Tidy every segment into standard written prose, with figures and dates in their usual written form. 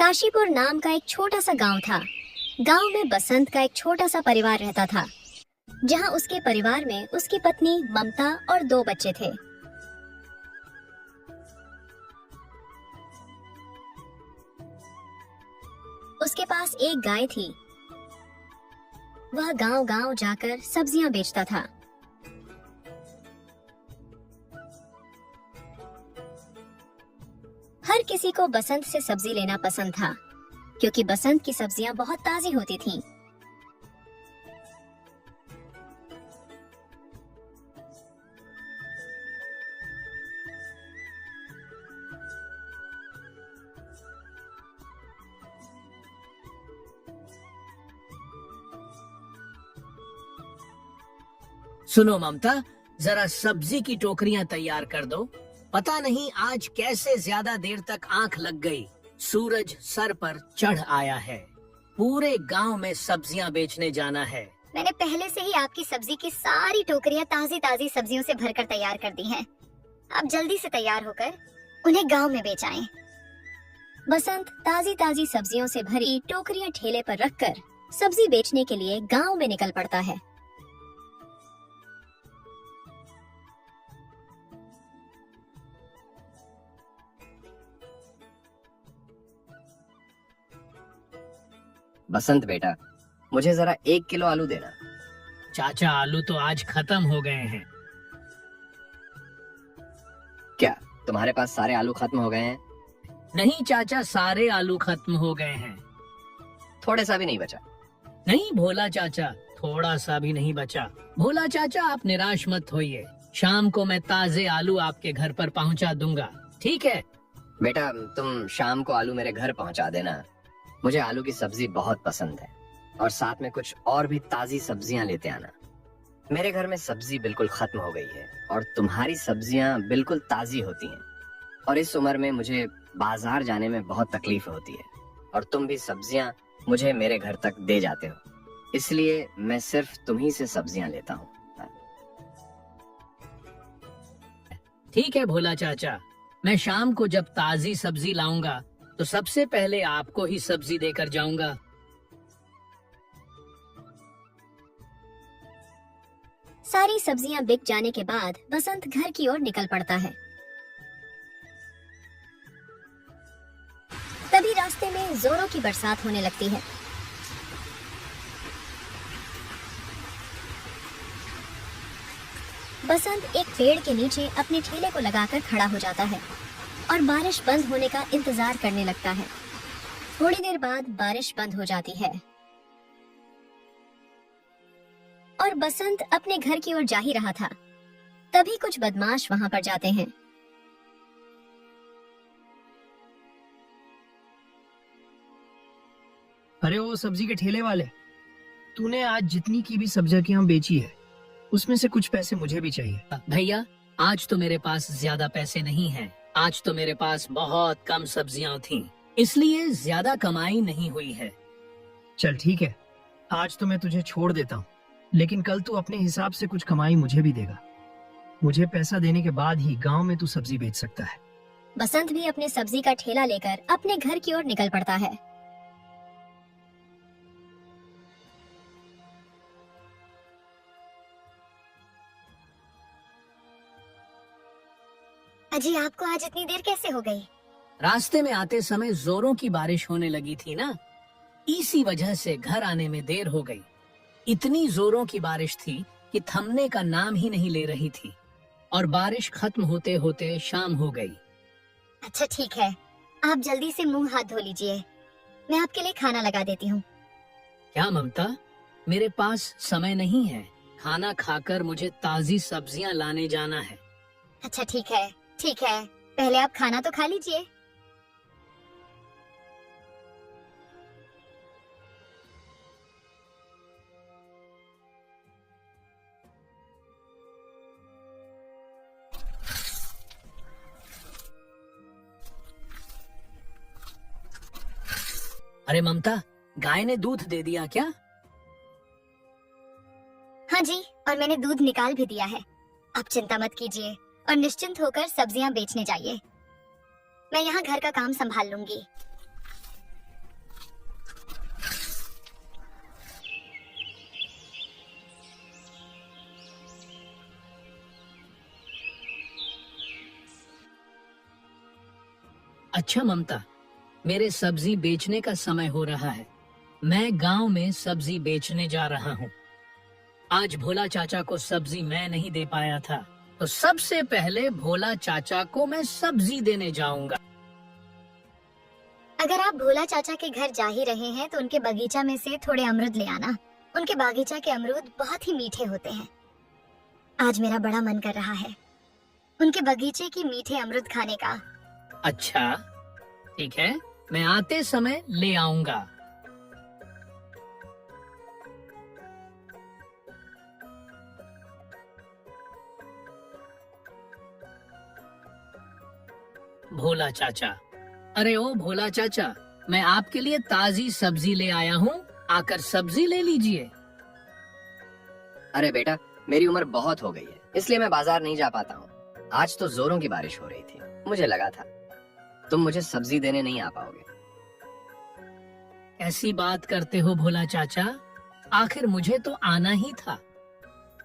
काशीपुर नाम का एक छोटा सा गांव था। गांव में बसंत का एक छोटा सा परिवार रहता था, जहां उसके परिवार में उसकी पत्नी ममता और 2 बच्चे थे। उसके पास एक गाय थी। वह गांव-गांव जाकर सब्जियां बेचता था। हर किसी को बसंत से सब्जी लेना पसंद था, क्योंकि बसंत की सब्जियां बहुत ताजी होती थीं। सुनो ममता, जरा सब्जी की टोकरियां तैयार कर दो। पता नहीं आज कैसे ज्यादा देर तक आंख लग गई। सूरज सर पर चढ़ आया है। पूरे गांव में सब्जियां बेचने जाना है। मैंने पहले से ही आपकी सब्जी की सारी टोकरियां ताजी ताजी सब्जियों से भरकर तैयार कर दी हैं। आप जल्दी से तैयार होकर उन्हें गांव में बेच आएं। बसंत ताजी ताजी सब्जियों से भरी टोकरियां ठेले पर रखकर सब्जी बेचने के लिए गांव में निकल पड़ता है। बसंत बेटा, मुझे जरा 1 किलो आलू देना। चाचा, आलू तो आज खत्म हो गए हैं। क्या तुम्हारे पास सारे आलू खत्म हो गए हैं? नहीं चाचा, सारे आलू खत्म हो गए हैं। थोड़े सा भी नहीं बचा? नहीं भोला चाचा, थोड़ा सा भी नहीं बचा। भोला चाचा, आप निराश मत होइए। शाम को मैं ताजे आलू आपके घर पर पहुंचा दूंगा, ठीक है? बेटा, तुम शाम को आलू मेरे घर पहुंचा देना। मुझे आलू की सब्जी बहुत पसंद है, और साथ में कुछ और भी ताजी सब्जियां लेते आना। मेरे घर में सब्जी बिल्कुल खत्म हो गई है, और तुम्हारी सब्जियां बिल्कुल ताजी होती हैं। और इस उम्र में मुझे बाजार जाने में बहुत तकलीफ होती है, और तुम भी सब्जियां मुझे मेरे घर तक दे जाते हो, इसलिए मैं सिर्फ तुम्ही से सब्जियां लेता हूँ। ठीक है भोला चाचा, मैं शाम को जब ताजी सब्जी लाऊंगा तो सबसे पहले आपको ही सब्जी देकर जाऊंगा। सारी सब्जियां बिक जाने के बाद बसंत घर की ओर निकल पड़ता है। तभी रास्ते में जोरों की बरसात होने लगती है। बसंत एक पेड़ के नीचे अपने ठेले को लगाकर खड़ा हो जाता है और बारिश बंद होने का इंतजार करने लगता है। थोड़ी देर बाद बारिश बंद हो जाती है और बसंत अपने घर की ओर जा ही रहा था। तभी कुछ बदमाश वहां पर जाते हैं। अरे वो सब्जी के ठेले वाले, तूने आज जितनी की भी सब्जियां बेची है, उसमें से कुछ पैसे मुझे भी चाहिए। भैया, आज तो मेरे पास ज्यादा पैसे नहीं हैं। आज तो मेरे पास बहुत कम सब्जियां थीं, इसलिए ज्यादा कमाई नहीं हुई है। चल ठीक है, आज तो मैं तुझे छोड़ देता हूँ, लेकिन कल तू अपने हिसाब से कुछ कमाई मुझे भी देगा। मुझे पैसा देने के बाद ही गांव में तू सब्जी बेच सकता है। बसंत भी अपने सब्जी का ठेला लेकर अपने घर की ओर निकल पड़ता है। अजी, आपको आज इतनी देर कैसे हो गई? रास्ते में आते समय जोरों की बारिश होने लगी थी ना, इसी वजह से घर आने में देर हो गई। इतनी जोरों की बारिश थी कि थमने का नाम ही नहीं ले रही थी, और बारिश खत्म होते होते शाम हो गई। अच्छा ठीक है, आप जल्दी से मुंह हाथ धो लीजिए, मैं आपके लिए खाना लगा देती हूँ। क्या ममता, मेरे पास समय नहीं है। खाना खाकर मुझे ताजी सब्जियां लाने जाना है। अच्छा ठीक है, पहले आप खाना तो खा लीजिए। अरे ममता, गाय ने दूध दे दिया क्या? हाँ जी, और मैंने दूध निकाल भी दिया है। आप चिंता मत कीजिए और निश्चिंत होकर सब्जियां बेचने जाइए। मैं यहाँ घर का काम संभाल लूंगी। अच्छा ममता, मेरे सब्जी बेचने का समय हो रहा है। मैं गांव में सब्जी बेचने जा रहा हूँ। आज भोला चाचा को सब्जी मैं नहीं दे पाया था, तो सबसे पहले भोला चाचा को मैं सब्जी देने जाऊंगा। अगर आप भोला चाचा के घर जा ही रहे हैं तो उनके बगीचा में से थोड़े अमरूद ले आना। उनके बागीचा के अमरूद बहुत ही मीठे होते हैं। आज मेरा बड़ा मन कर रहा है उनके बगीचे की मीठे अमरूद खाने का। अच्छा ठीक है, मैं आते समय ले आऊंगा। भोला चाचा, अरे ओ भोला चाचा, मैं आपके लिए ताजी सब्जी ले आया हूँ, आकर सब्जी ले लीजिए। अरे बेटा, मेरी उम्र बहुत हो गई है, इसलिए मैं बाजार नहीं जा पाता हूँ। आज तो जोरों की बारिश हो रही थी, मुझे लगा था तुम मुझे सब्जी देने नहीं आ पाओगे। ऐसी बात करते हो भोला चाचा, आखिर मुझे तो आना ही था,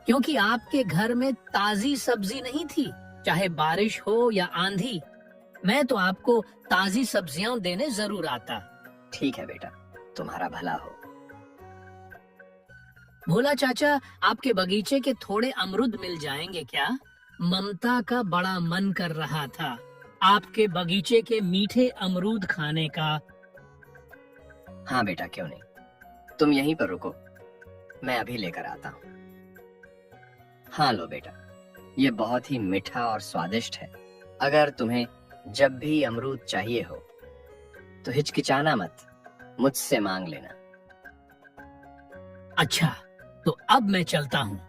क्योंकि आपके घर में ताजी सब्जी नहीं थी। चाहे बारिश हो या आंधी, मैं तो आपको ताजी सब्जियां देने जरूर आता। ठीक है बेटा, तुम्हारा भला हो। भोला चाचा, आपके बगीचे के थोड़े अमरूद मिल जाएंगे क्या? ममता का बड़ा मन कर रहा था आपके बगीचे के मीठे अमरूद खाने का। हाँ बेटा, क्यों नहीं, तुम यहीं पर रुको, मैं अभी लेकर आता हूँ। हाँ लो बेटा, ये बहुत ही मीठा और स्वादिष्ट है। अगर तुम्हें जब भी अमरूद चाहिए हो तो हिचकिचाना मत, मुझसे मांग लेना। अच्छा, तो अब मैं चलता हूँ।